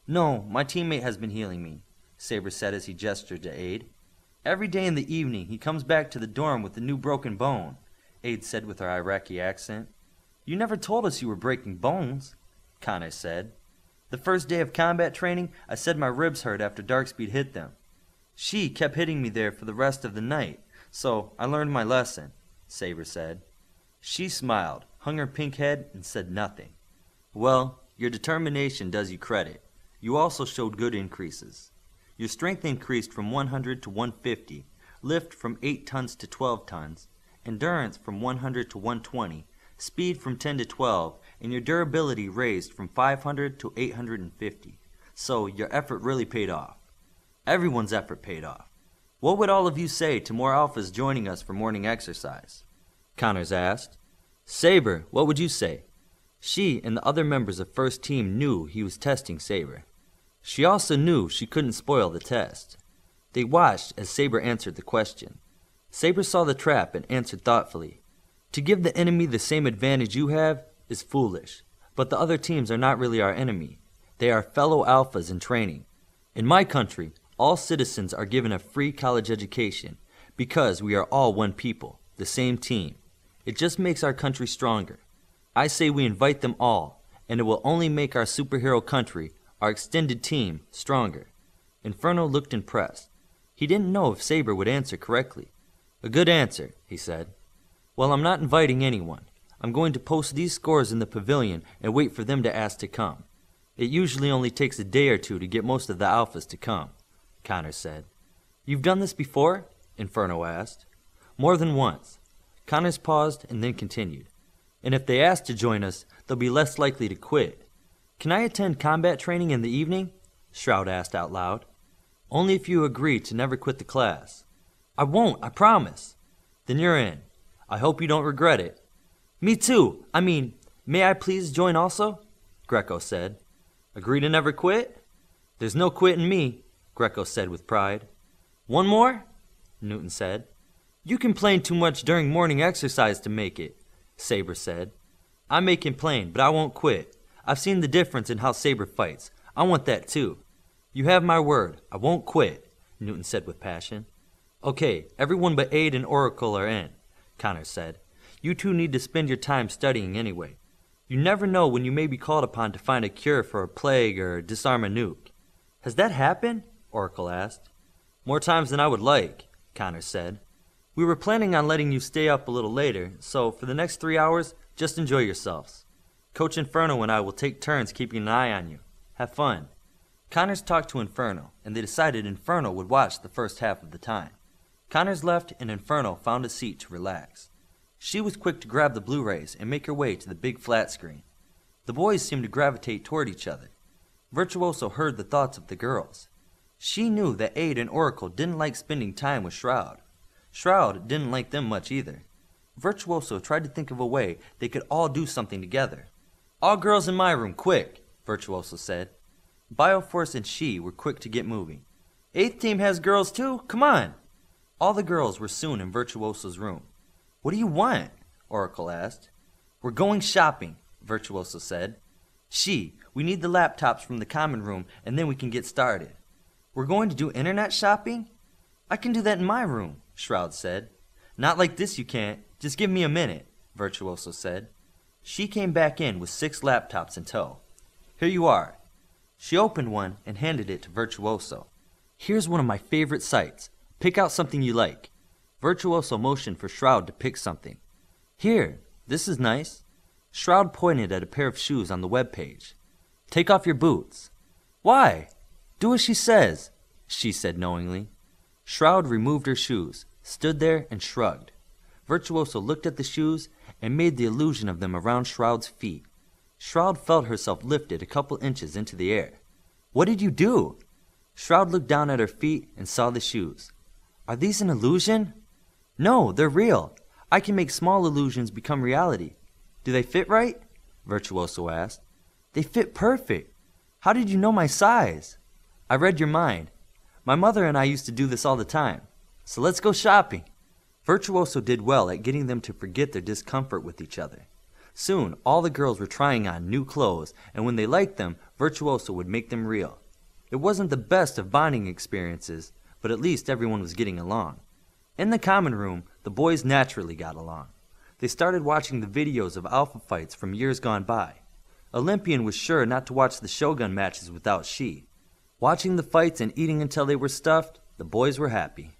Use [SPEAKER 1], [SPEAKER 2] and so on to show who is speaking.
[SPEAKER 1] No, my teammate has been healing me, Saber said as he gestured to Aid. Every day in the evening he comes back to the dorm with a new broken bone, Aid said with her Iraqi accent. You never told us you were breaking bones, Connor said. The first day of combat training, I said my ribs hurt after Darkspeed hit them. She kept hitting me there for the rest of the night, so I learned my lesson, Saber said. She smiled, hung her pink head, and said nothing. Well, your determination does you credit. You also showed good increases. Your strength increased from 100 to 150, lift from 8 tons to 12 tons, endurance from 100 to 120, speed from 10 to 12, and your durability raised from 500 to 850. So your effort really paid off. Everyone's effort paid off. What would all of you say to more alphas joining us for morning exercise? Connors asked. Saber, what would you say? She and the other members of First Team knew he was testing Saber. She also knew she couldn't spoil the test. They watched as Saber answered the question. Saber saw the trap and answered thoughtfully. To give the enemy the same advantage you have is foolish, but the other teams are not really our enemy. They are fellow alphas in training. In my country, all citizens are given a free college education because we are all one people, the same team. It just makes our country stronger. I say we invite them all, and it will only make our superhero country, our extended team, stronger. Inferno looked impressed. He didn't know if Saber would answer correctly. A good answer, he said. Well, I'm not inviting anyone. I'm going to post these scores in the pavilion and wait for them to ask to come. It usually only takes a day or two to get most of the alphas to come, Connor said. You've done this before? Inferno asked. More than once. Connors paused and then continued. And if they ask to join us, they'll be less likely to quit. Can I attend combat training in the evening? Shroud asked out loud. Only if you agree to never quit the class. I won't, I promise. Then you're in. I hope you don't regret it. Me too. May I please join also? Greco said. Agree to never quit? There's no quitting me, Greco said with pride. One more? Newton said. You complain too much during morning exercise to make it, Saber said. I may complain, but I won't quit. I've seen the difference in how Saber fights. I want that too. You have my word. I won't quit, Newton said with passion. Okay, everyone but Aid and Oracle are in, Connor said. You two need to spend your time studying anyway. You never know when you may be called upon to find a cure for a plague or disarm a nuke. Has that happened? Oracle asked. More times than I would like, Connor said. We were planning on letting you stay up a little later, so for the next 3 hours, just enjoy yourselves. Coach Inferno and I will take turns keeping an eye on you. Have fun. Connors talked to Inferno, and they decided Inferno would watch the first half of the time. Connors left, and Inferno found a seat to relax. She was quick to grab the Blu-rays and make her way to the big flat screen. The boys seemed to gravitate toward each other. Virtuoso heard the thoughts of the girls. She knew that Aid and Oracle didn't like spending time with Shroud. Shroud didn't like them much either. Virtuoso tried to think of a way they could all do something together. All girls in my room, quick, Virtuoso said. Bioforce and she were quick to get moving. 8th team has girls too, come on. All the girls were soon in Virtuoso's room. What do you want? Oracle asked. We're going shopping, Virtuoso said. We need the laptops from the common room and then we can get started. We're going to do internet shopping? I can do that in my room, Shroud said. Not like this you can't. Just give me a minute, Virtuoso said. She came back in with 6 laptops in tow. Here you are. She opened one and handed it to Virtuoso. Here's one of my favorite sites. Pick out something you like. Virtuoso motioned for Shroud to pick something. Here, this is nice. Shroud pointed at a pair of shoes on the web page. Take off your boots. Why? Do as she says, she said knowingly. Shroud removed her shoes, stood there and shrugged. Virtuoso looked at the shoes and made the illusion of them around Shroud's feet. Shroud felt herself lifted a couple inches into the air. What did you do? Shroud looked down at her feet and saw the shoes. Are these an illusion? No, they're real. I can make small illusions become reality. Do they fit right? Virtuoso asked. They fit perfect. How did you know my size? I read your mind. My mother and I used to do this all the time. So let's go shopping. Virtuoso did well at getting them to forget their discomfort with each other. Soon, all the girls were trying on new clothes, and when they liked them, Virtuoso would make them real. It wasn't the best of bonding experiences, but at least everyone was getting along. In the common room, the boys naturally got along. They started watching the videos of alpha fights from years gone by. Olympian was sure not to watch the Shogun matches without she. Watching the fights and eating until they were stuffed, the boys were happy.